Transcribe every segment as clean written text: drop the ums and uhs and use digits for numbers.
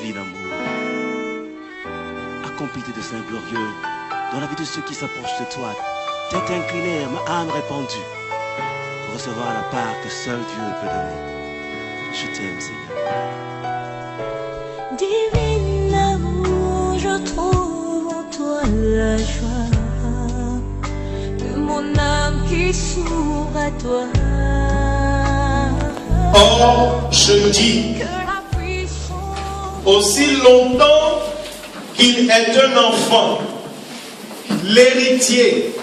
rempli d'amour. Accompli de desseins glorieux dans la vie de ceux qui s'approchent de toi. Tête inclinée, ma âme répandue, pour recevoir la part que seul Dieu peut donner. Je t'aime, Seigneur. Divine amour, je trouve en toi la joie de mon âme qui s'ouvre à toi. Or, je dis, aussi longtemps qu'il est un enfant, l'héritier,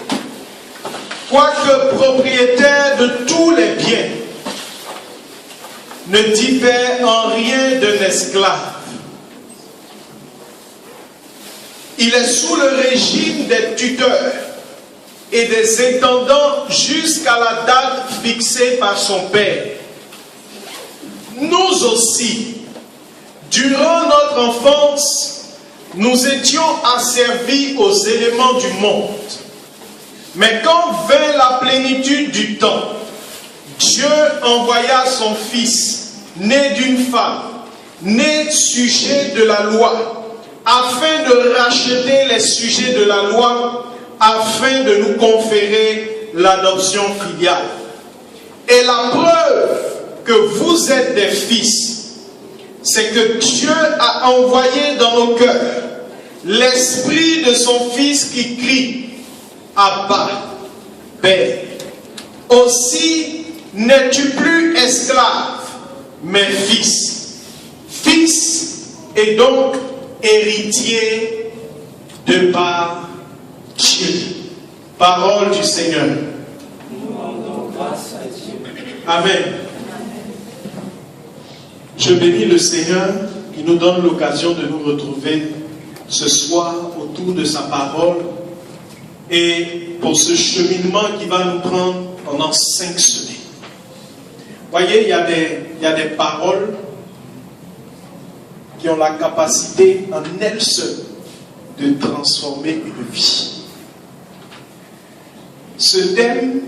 quoique propriétaire de tous les biens, ne diffère en rien d'un esclave. Il est sous le régime des tuteurs et des intendants jusqu'à la date fixée par son père. Nous aussi, durant notre enfance, nous étions asservis aux éléments du monde. Mais quand vint la plénitude du temps, Dieu envoya son Fils, né d'une femme, né sujet de la loi, afin de racheter les sujets de la loi, afin de nous conférer l'adoption filiale. Et la preuve que vous êtes des fils, c'est que Dieu a envoyé dans nos cœurs l'esprit de son Fils qui crie Abba, Père. Aussi n'es-tu plus esclave, mais fils. Fils et donc héritier de par Dieu. Parole du Seigneur. Nous rendons grâce à Dieu. Amen. Je bénis le Seigneur qui nous donne l'occasion de nous retrouver ce soir autour de sa parole et pour ce cheminement qui va nous prendre pendant 5 semaines. Voyez, il y a des paroles qui ont la capacité en elles seules de transformer une vie. Ce thème,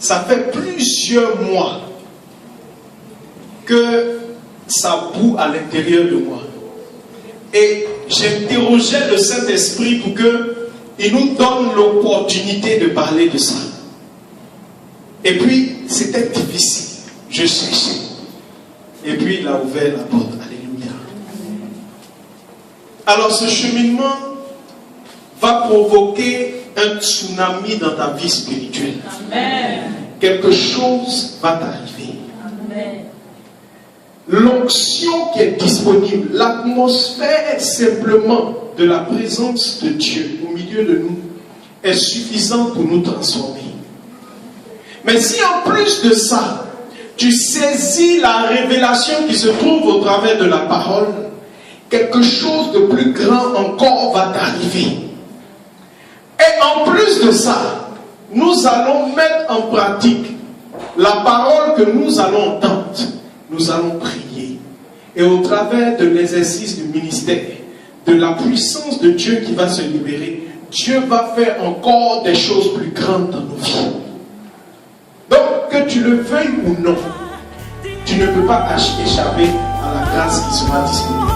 ça fait plusieurs mois que ça bout à l'intérieur de moi. Et j'interrogeais le Saint-Esprit pour qu'il nous donne l'opportunité de parler de ça. Et puis, c'était difficile. Je cherchais. Et puis, il a ouvert la porte. Alléluia. Alors, ce cheminement va provoquer un tsunami dans ta vie spirituelle. Amen. Quelque chose va t'arriver. Amen. L'onction qui est disponible, l'atmosphère simplement de la présence de Dieu au milieu de nous est suffisante pour nous transformer. Mais si en plus de ça, tu saisis la révélation qui se trouve au travers de la parole, quelque chose de plus grand encore va t'arriver. Et en plus de ça, nous allons mettre en pratique la parole que nous allons entendre. Nous allons prier. Et au travers de l'exercice du ministère, de la puissance de Dieu qui va se libérer, Dieu va faire encore des choses plus grandes dans nos vies. Donc, que tu le veuilles ou non, tu ne peux pas échapper à la grâce qui sera disponible.